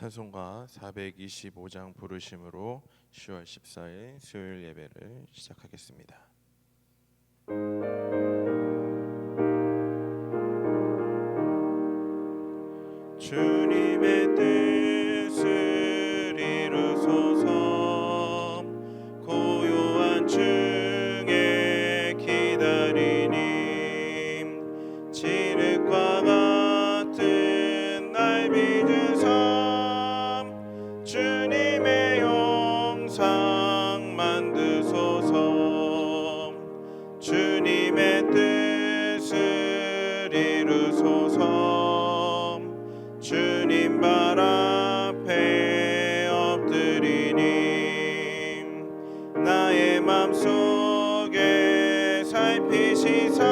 찬송가 425장 부르심으로 10월 14일 수요일 예배를 시작하겠습니다. 주님의 뜻을 이루소서. 고요한 중에 기다리님, 진흙과 같은 날 빚은 삶, 주님의 영상 만드소서. 주님의 뜻을 이루소서. 주님 발 앞에 엎드리님, 나의 맘속에 살피시사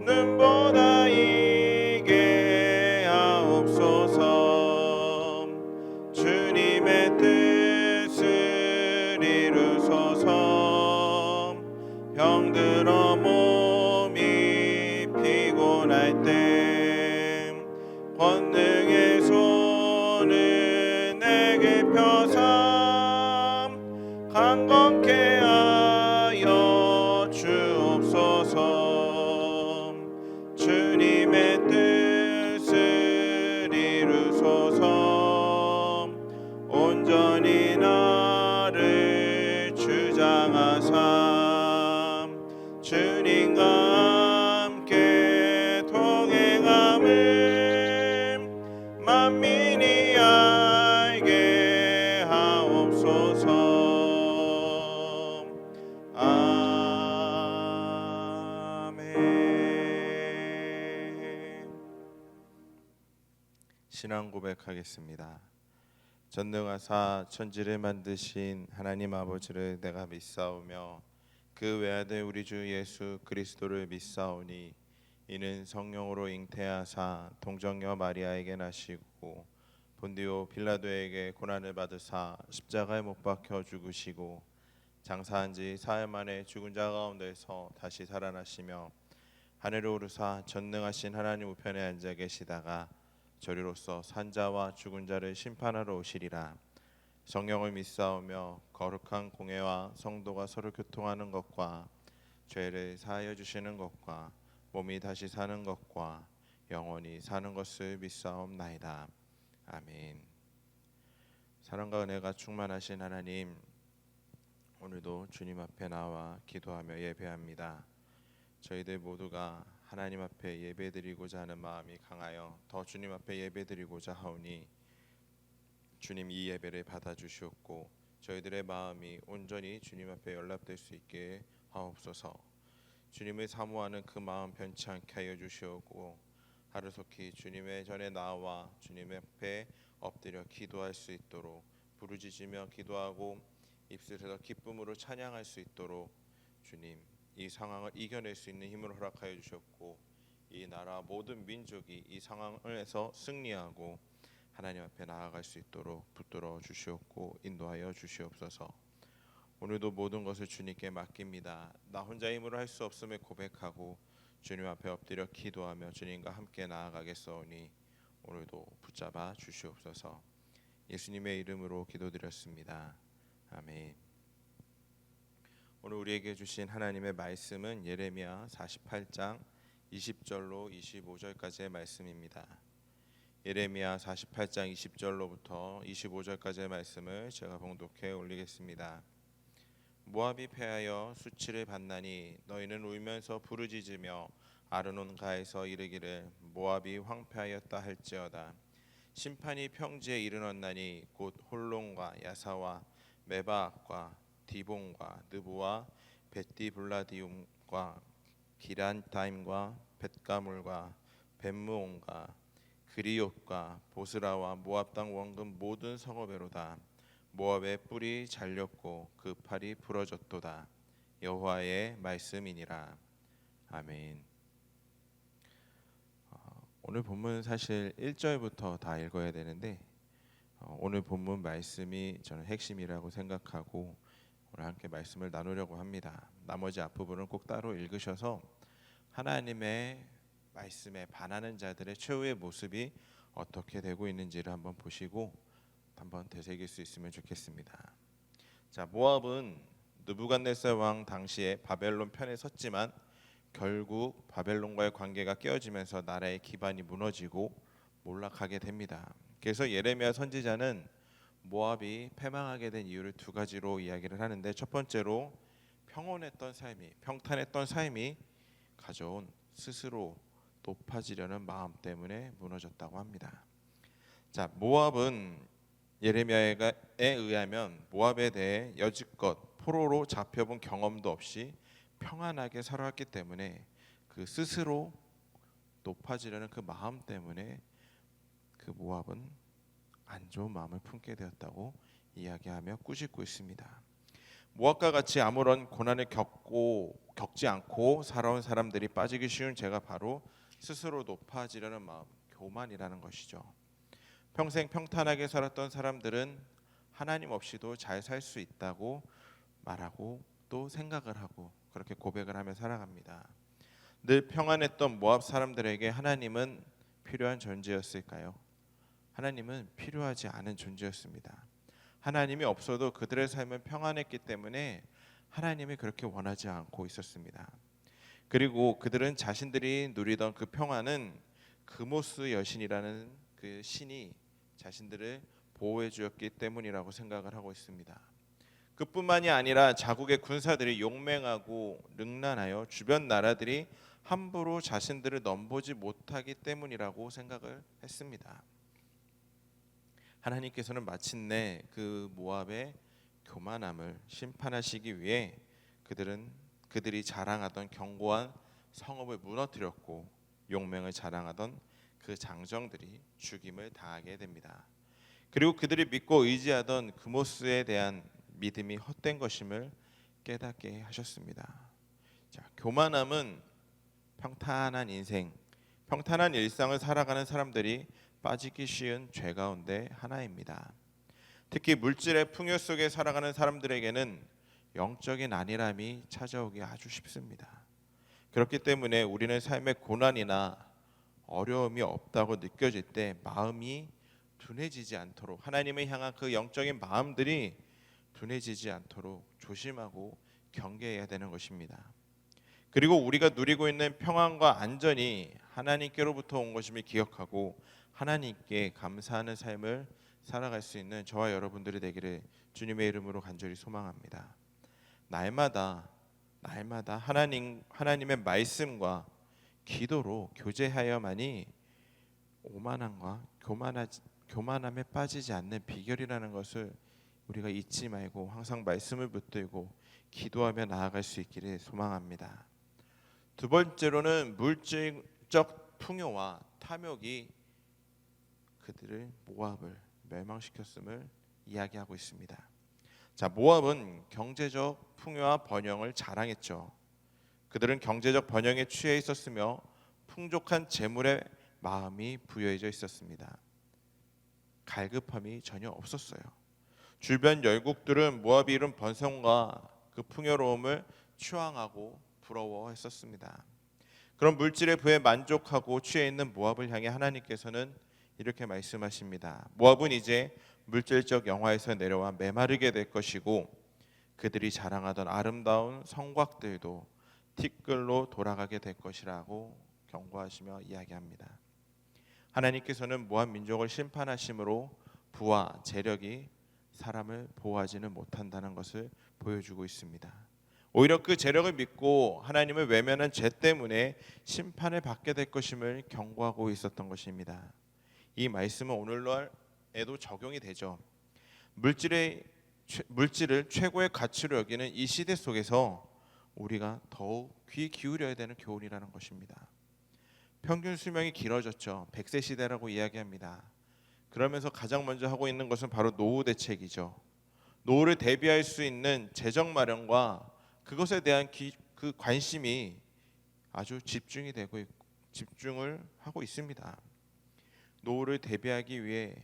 눈보다 이게 하옵소서. 주님의 뜻을 이루소서. 병들어 몸이 피곤할 때 권능의 손을 내게 펴사 강건케 하여 주옵소서. 주님의 뜻을 이루소서. 온전히 나를 주장하사 주님과 함께 동행함을 만민이 알게 하옵소서. 아멘. 신앙 고백하겠습니다. 전능하사 천지를 만드신 하나님 아버지를 내가 믿사오며 그 외아들 우리 주 예수 그리스도를 믿사오니 이는 성령으로 잉태하사 동정녀 마리아에게 나시고 본디오 빌라도에게 고난을 받으사 십자가에 못 박혀 죽으시고 장사한 지 사흘 만에 죽은 자 가운데서 다시 살아나시며 하늘에 오르사 전능하신 하나님 우편에 앉아 계시다가 저리로서 산자와 죽은 자를 심판하러 오시리라. 성령을 믿사오며 거룩한 공회와 성도가 서로 교통하는 것과 죄를 사하여 주시는 것과 몸이 다시 사는 것과 영원히 사는 것을 믿사옵나이다. 아멘. 사랑과 은혜가 충만하신 하나님, 오늘도 주님 앞에 나와 기도하며 예배합니다. 저희들 모두가 하나님 앞에 예배드리고자 하는 마음이 강하여 더 주님 앞에 예배드리고자 하오니 주님 이 예배를 받아주시옵고 저희들의 마음이 온전히 주님 앞에 연락될 수 있게 하옵소서. 주님을 사모하는 그 마음 변치 않게 하여 주시옵고 하루속히 주님의 전에 나와 주님 앞에 엎드려 기도할 수 있도록 부르짖으며 기도하고 입술에서 기쁨으로 찬양할 수 있도록 주님 이 상황을 이겨낼 수 있는 힘을 허락하여 주셨고 이 나라 모든 민족이 이 상황에서 승리하고 하나님 앞에 나아갈 수 있도록 붙들어 주시옵고 인도하여 주시옵소서. 오늘도 모든 것을 주님께 맡깁니다. 나 혼자 힘으로 할 수 없음을 고백하고 주님 앞에 엎드려 기도하며 주님과 함께 나아가겠사오니 오늘도 붙잡아 주시옵소서. 예수님의 이름으로 기도드렸습니다. 아멘. 오늘 우리에게 주신 하나님의 말씀은 예레미야 48장 20절로 25절까지의 말씀입니다. 예레미야 48장 20절로부터 25절까지의 말씀을 제가 봉독해 올리겠습니다. 모압이 패하여 수치를 받나니 너희는 울면서 부르짖으며 아르논가에서 이르기를 모압이 황폐하였다 할지어다. 심판이 평지에 이르렀나니 곧 홀론과 야사와 메바악과 디본과 느부와 벳디블라디움과 기란타임과 벳가물과 벳무온과 그리옷과 보스라와 모압 땅 원금 모든 성읍에로다. 모압의 뿔이 잘렸고 그 팔이 부러졌도다. 여호와의 말씀이니라. 아멘. 오늘 본문 사실 1절부터 다 읽어야 되는데 오늘 본문 말씀이 저는 핵심이라고 생각하고 오늘 함께 말씀을 나누려고 합니다. 나머지 앞부분은 꼭 따로 읽으셔서 하나님의 말씀에 반하는 자들의 최후의 모습이 어떻게 되고 있는지를 한번 보시고 한번 되새길 수 있으면 좋겠습니다. 자, 모압은 느부갓네살 왕 당시에 바벨론 편에 섰지만 결국 바벨론과의 관계가 깨어지면서 나라의 기반이 무너지고 몰락하게 됩니다. 그래서 예레미야 선지자는 모압이 패망하게 된 이유를 두 가지로 이야기를 하는데, 첫 번째로 평탄했던 삶이 가져온 스스로 높아지려는 마음 때문에 무너졌다고 합니다. 자, 모압은 예레미야에 의하면 모압에 대해 여지껏 포로로 잡혀본 경험도 없이 평안하게 살아왔기 때문에 그 스스로 높아지려는 그 마음 때문에 그 모압은 안 좋은 마음을 품게 되었다고 이야기하며 꾸짖고 있습니다. 모압과 같이 아무런 고난을 겪지 않고 살아온 사람들이 빠지기 쉬운 죄가 바로 스스로 높아지려는 마음, 교만이라는 것이죠. 평생 평탄하게 살았던 사람들은 하나님 없이도 잘 살 수 있다고 말하고 또 생각을 하고 그렇게 고백을 하며 살아갑니다. 늘 평안했던 모압 사람들에게 하나님은 필요한 존재였을까요? 하나님은 필요하지 않은 존재였습니다. 하나님이 없어도 그들의 삶은 평안했기 때문에 하나님이 그렇게 원하지 않고 있었습니다. 그리고 그들은 자신들이 누리던 그 평안은 그모스 여신이라는 그 신이 자신들을 보호해 주었기 때문이라고 생각을 하고 있습니다. 그뿐만이 아니라 자국의 군사들이 용맹하고 능란하여 주변 나라들이 함부로 자신들을 넘보지 못하기 때문이라고 생각을 했습니다. 하나님께서는 마침내 그 모압의 교만함을 심판하시기 위해 그들이 자랑하던 견고한 성읍을 무너뜨렸고 용맹을 자랑하던 그 장정들이 죽임을 당하게 됩니다. 그리고 그들이 믿고 의지하던 그모스에 대한 믿음이 헛된 것임을 깨닫게 하셨습니다. 자, 교만함은 평탄한 일상을 살아가는 사람들이 빠지기 쉬운 죄 가운데 하나입니다. 특히 물질의 풍요 속에 살아가는 사람들에게는 영적인 안일함이 찾아오기 아주 쉽습니다. 그렇기 때문에 우리는 삶의 고난이나 어려움이 없다고 느껴질 때 마음이 둔해지지 않도록, 하나님을 향한 그 영적인 마음들이 둔해지지 않도록 조심하고 경계해야 되는 것입니다. 그리고 우리가 누리고 있는 평안과 안전이 하나님께로부터 온 것임을 기억하고 하나님께 감사하는 삶을 살아갈 수 있는 저와 여러분들이 되기를 주님의 이름으로 간절히 소망합니다. 날마다 하나님의 말씀과 기도로 교제하여만이 오만함과 교만함에 빠지지 않는 비결이라는 것을 우리가 잊지 말고 항상 말씀을 붙들고 기도하며 나아갈 수 있기를 소망합니다. 두 번째로는 물질적 풍요와 탐욕이 그들을 모압을 멸망시켰음을 이야기하고 있습니다. 자, 모압은 경제적 풍요와 번영을 자랑했죠. 그들은 경제적 번영에 취해 있었으며 풍족한 재물에 마음이 부여해져 있었습니다. 갈급함이 전혀 없었어요. 주변 열국들은 모압이 이룬 번성과 그 풍요로움을 추앙하고 부러워했었습니다. 그런 물질의 부에 만족하고 취해 있는 모압을 향해 하나님께서는 이렇게 말씀하십니다. 모압은 이제 물질적 영화에서 내려와 메마르게 될 것이고 그들이 자랑하던 아름다운 성곽들도 티끌로 돌아가게 될 것이라고 경고하시며 이야기합니다. 하나님께서는 모압 민족을 심판하심으로 부와 재력이 사람을 보호하지는 못한다는 것을 보여주고 있습니다. 오히려 그 재력을 믿고 하나님을 외면한 죄 때문에 심판을 받게 될 것임을 경고하고 있었던 것입니다. 이 말씀은 오늘날에도 적용이 되죠. 물질을 최고의 가치로 여기는 이 시대 속에서 우리가 더욱 귀 기울여야 되는 교훈이라는 것입니다. 평균 수명이 길어졌죠. 100세 시대라고 이야기합니다. 그러면서 가장 먼저 하고 있는 것은 바로 노후 대책이죠. 노후를 대비할 수 있는 재정 마련과 그것에 대한 그 관심이 아주 집중을 하고 있습니다. 노후를 대비하기 위해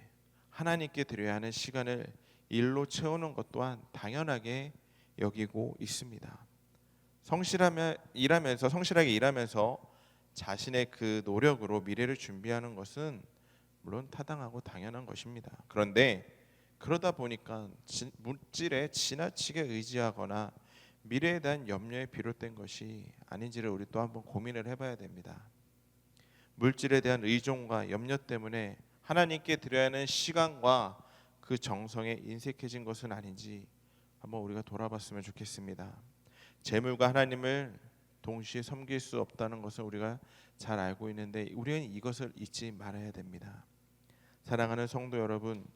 하나님께 드려야 하는 시간을 일로 채우는 것 또한 당연하게 여기고 있습니다. 성실하게 일하면서 자신의 그 노력으로 미래를 준비하는 것은 물론 타당하고 당연한 것입니다. 그런데 그러다 보니까 물질에 지나치게 의지하거나 미래에 대한 염려에 비롯된 것이 아닌지를 우리 또 한번 고민을 해봐야 됩니다. 물질에 대한 의존과 염려 때문에 하나님께 드려야 하는 시간과 그 정성에 인색해진 것은 아닌지 한번 우리가 돌아봤으면 좋겠습니다. 재물과 하나님을 동시에 섬길 수 없다는 것을 우리가 잘 알고 있는데 우리는 이것을 잊지 말아야 됩니다. 사랑하는 성도 여러분,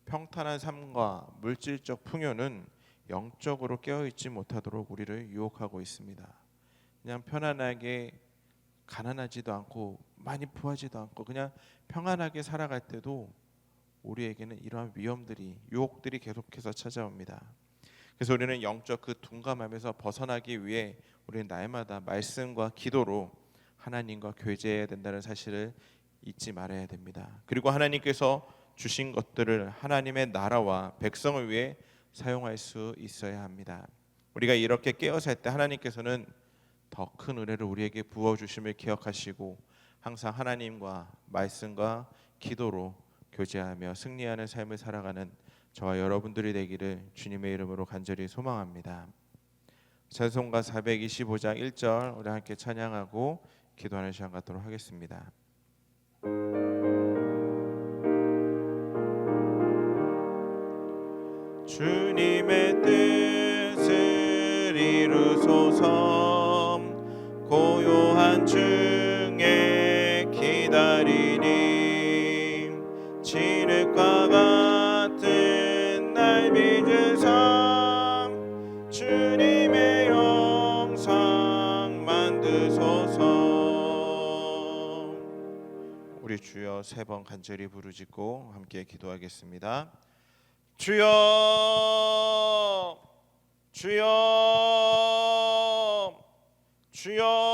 평탄한 삶과 물질적 풍요는 영적으로 깨어있지 못하도록 우리를 유혹하고 있습니다. 그냥 편안하게 가난하지도 않고 많이 부하지도 않고 그냥 평안하게 살아갈 때도 우리에게는 이러한 위험들이, 유혹들이 계속해서 찾아옵니다. 그래서 우리는 영적 그 둔감함에서 벗어나기 위해 우리는 날마다 말씀과 기도로 하나님과 교제해야 된다는 사실을 잊지 말아야 됩니다. 그리고 하나님께서 주신 것들을 하나님의 나라와 백성을 위해 사용할 수 있어야 합니다. 우리가 이렇게 깨어 살 때 하나님께서는 더 큰 은혜를 우리에게 부어주심을 기억하시고 항상 하나님과 말씀과 기도로 교제하며 승리하는 삶을 살아가는 저와 여러분들이 되기를 주님의 이름으로 간절히 소망합니다. 찬송가 425장 1절 우리 함께 찬양하고 기도하는 시간 갖도록 하겠습니다. 주님의 뜻을 이루소서. 고요한 중에 기다리니 진흙과 같은 날 빚으사 주님의 영상 만드소서. 우리 주여 세 번 간절히 부르짖고 함께 기도하겠습니다. 주여, 주여, 주여.